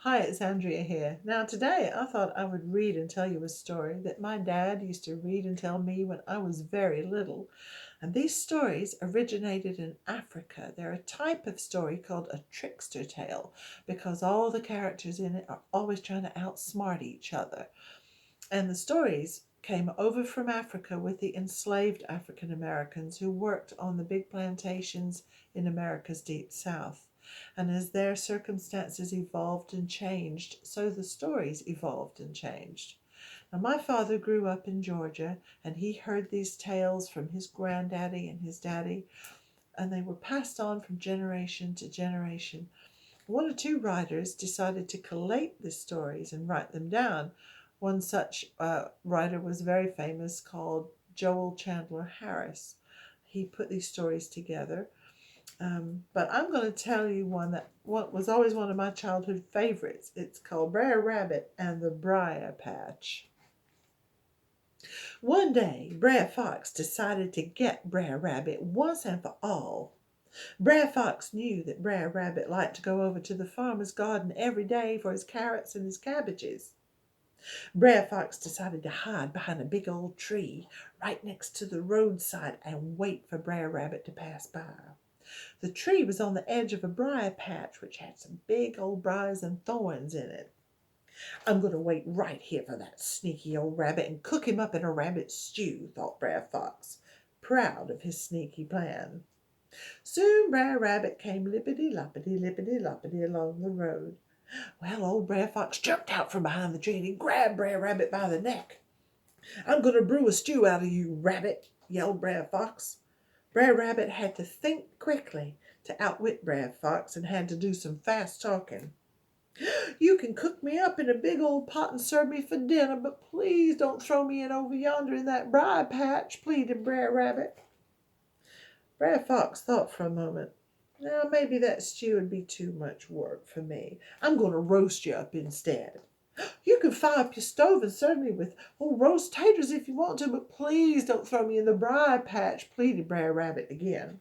Hi, it's Andrea here. Now, today I thought I would read and tell you a story that my dad used to read and tell me when I was very little. And these stories originated in Africa. They're a type of story called a trickster tale because all the characters in it are always trying to outsmart each other. And the stories came over from Africa with the enslaved African Americans who worked on the big plantations in America's deep south. And as their circumstances evolved and changed, so the stories evolved and changed. Now, my father grew up in Georgia, and he heard these tales from his granddaddy and his daddy, and they were passed on from generation to generation. One or two writers decided to collate the stories and write them down. One such writer was very famous called Joel Chandler Harris. He put these stories together. But I'm going to tell you one that what was always one of my childhood favorites. It's called Briar Rabbit and the Briar Patch. One day, Brer Fox decided to get Brer Rabbit once and for all. Brer Fox knew that Brer Rabbit liked to go over to the farmer's garden every day for his carrots and his cabbages. Brer Fox decided to hide behind a big old tree right next to the roadside and wait for Brer Rabbit to pass by. The tree was on the edge of a briar patch which had some big old briars and thorns in it. I'm going to wait right here for that sneaky old rabbit and cook him up in a rabbit stew, thought Brer Fox, proud of his sneaky plan. Soon Brer Rabbit came lippity-loppity along the road. Well, old Brer Fox jumped out from behind the tree and he grabbed Brer Rabbit by the neck. I'm going to brew a stew out of you, Rabbit, yelled Brer Fox. Brer Rabbit had to think quickly to outwit Brer Fox and had to do some fast talking. You can cook me up in a big old pot and serve me for dinner, but please don't throw me in over yonder in that briar patch, pleaded Brer Rabbit. Brer Fox thought for a moment. Now, maybe that stew would be too much work for me. I'm going to roast you up instead. You can fire up your stove and serve me with roast taters if you want to, but please don't throw me in the briar patch, pleaded Brer Rabbit again.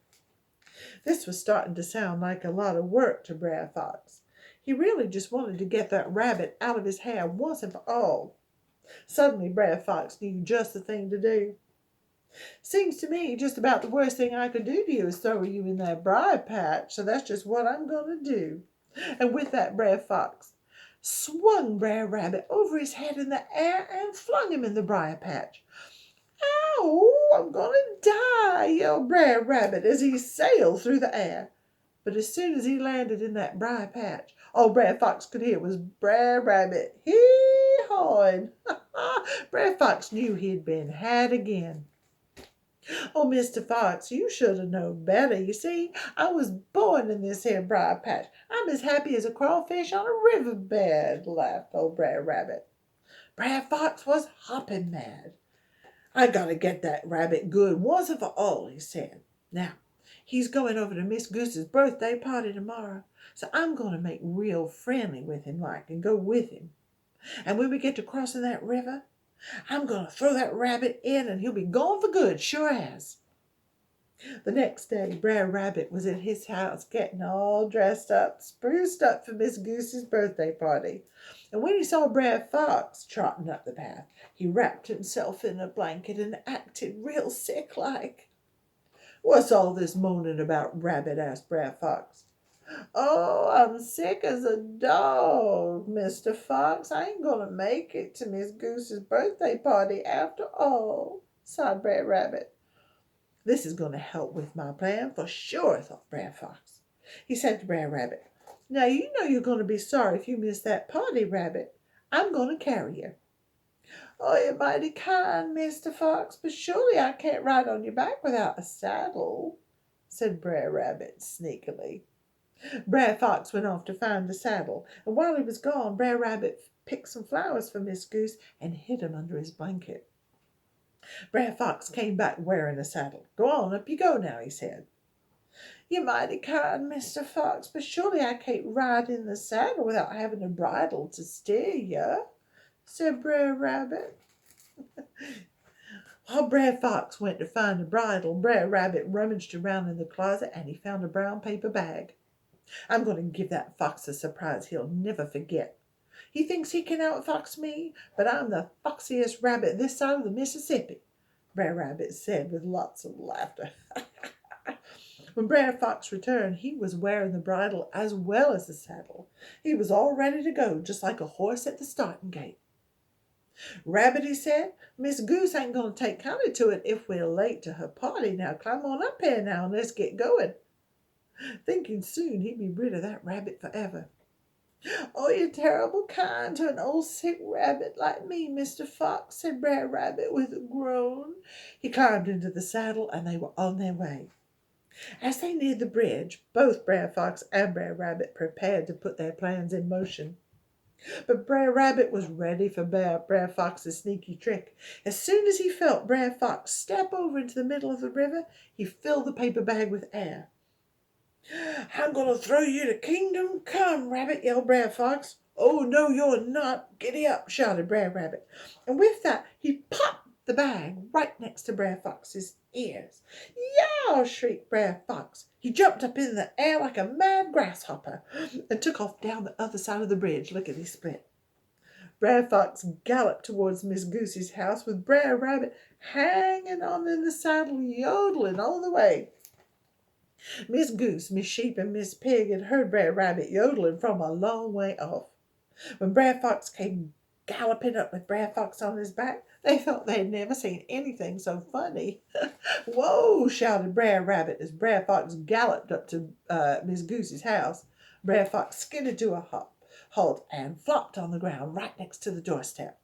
This was starting to sound like a lot of work to Brer Fox. He really just wanted to get that rabbit out of his hair once and for all. Suddenly Brer Fox knew just the thing to do. Seems to me just about the worst thing I could do to you is throw you in that briar patch, so that's just what I'm going to do. And with that, Brer Fox swung Brer Rabbit over his head in the air and flung him in the briar patch. Ow, I'm going to die, yelled Brer Rabbit as he sailed through the air. But as soon as he landed in that briar patch, all Brer Fox could hear was Brer Rabbit hee-hawing. Brer Fox knew he'd been had again. Oh, Mr. Fox, you should have known better. You see, I was born in this here briar patch. I'm as happy as a crawfish on a riverbed, laughed old Brer Rabbit. Brer Fox was hopping mad. I gotta get that rabbit good once and for all, he said. Now, he's going over to Miss Goose's birthday party tomorrow, so I'm going to make real friendly with him like and go with him. And when we get to crossing that river, I'm going to throw that rabbit in and he'll be gone for good, sure as. The next day, Brer Rabbit was at his house getting all dressed up, spruced up for Miss Goose's birthday party. And when he saw Brer Fox trotting up the path, he wrapped himself in a blanket and acted real sick-like. What's all this moaning about, Rabbit? Asked Brer Fox. Oh, I'm sick as a dog, Mr. Fox. I ain't gonna make it to Miss Goose's birthday party after all, sighed Brer Rabbit. This is going to help with my plan for sure, thought Brer Fox. He said to Brer Rabbit, now you know you're going to be sorry if you miss that party, Rabbit. I'm going to carry you. Oh, you're mighty kind, Mr. Fox, but surely I can't ride on your back without a saddle, said Brer Rabbit sneakily. Brer Fox went off to find the saddle, and while he was gone, Brer Rabbit picked some flowers for Miss Goose and hid them under his blanket. Brer Fox came back wearing a saddle. Go on, up you go now, he said. You're mighty kind, Mr. Fox, but surely I can't ride in the saddle without having a bridle to steer you, said Brer Rabbit. While Brer Fox went to find a bridle, Brer Rabbit rummaged around in the closet and he found a brown paper bag. I'm going to give that fox a surprise he'll never forget. He thinks he can outfox me, but I'm the foxiest rabbit this side of the Mississippi," Brer Rabbit said with lots of laughter. When Brer Fox returned, he was wearing the bridle as well as the saddle. He was all ready to go, just like a horse at the starting gate. "Rabbit," he said, "Miss Goose ain't going to take kindly to it if we're late to her party. Now climb on up here now and let's get going," thinking soon he'd be rid of that rabbit forever. "Oh, you're terrible kind to an old sick rabbit like me, Mr. Fox," said Brer Rabbit with a groan. He climbed into the saddle and they were on their way. As they neared the bridge, both Brer Fox and Brer Rabbit prepared to put their plans in motion. But Brer Rabbit was ready for Brer Fox's sneaky trick. As soon as he felt Brer Fox step over into the middle of the river, he filled the paper bag with air. "I'm going to throw you to kingdom come, Rabbit," yelled Brer Fox. "Oh, no, you're not. Giddy up," shouted Brer Rabbit. And with that, he popped the bag right next to Brer Fox's ears. "Yow!" shrieked Brer Fox. He jumped up in the air like a mad grasshopper and took off down the other side of the bridge, lickety-split. Brer Fox galloped towards Miss Goosey's house with Brer Rabbit hanging on in the saddle, yodeling all the way. Miss Goose, Miss Sheep, and Miss Pig had heard Brer Rabbit yodeling from a long way off. When Brer Fox came galloping up with Brer Fox on his back, they thought they had never seen anything so funny. "Whoa!" shouted Brer Rabbit as Brer Fox galloped up to Miss Goose's house. Brer Fox skidded to a halt and flopped on the ground right next to the doorstep.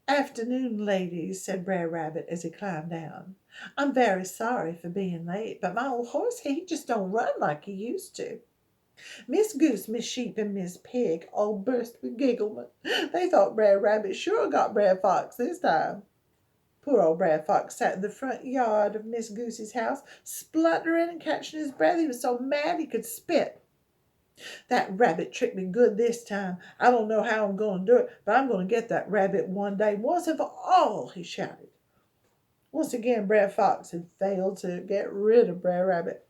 "Afternoon, ladies," said Brer Rabbit as he climbed down. "I'm very sorry for being late, but my old horse, he just don't run like he used to." Miss Goose, Miss Sheep, and Miss Pig all burst with gigglement. They thought Brer Rabbit sure got Brer Fox this time. Poor old Brer Fox sat in the front yard of Miss Goose's house, spluttering and catching his breath. He was so mad he could spit. "That rabbit tricked me good this time. I don't know how I'm going to do it, but I'm going to get that rabbit one day, once and for all," he shouted. Once again, Brer Fox had failed to get rid of Brer Rabbit.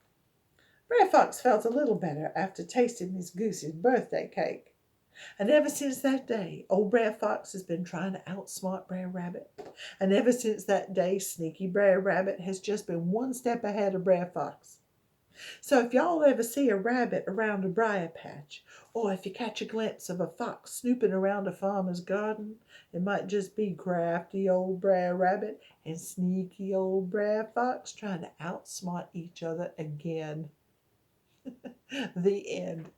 Brer Fox felt a little better after tasting Miss Goose's birthday cake. And ever since that day, old Brer Fox has been trying to outsmart Brer Rabbit. And ever since that day, sneaky Brer Rabbit has just been one step ahead of Brer Fox. So if y'all ever see a rabbit around a briar patch, or if you catch a glimpse of a fox snooping around a farmer's garden, it might just be crafty old Brer Rabbit and sneaky old Brer Fox trying to outsmart each other again. The end.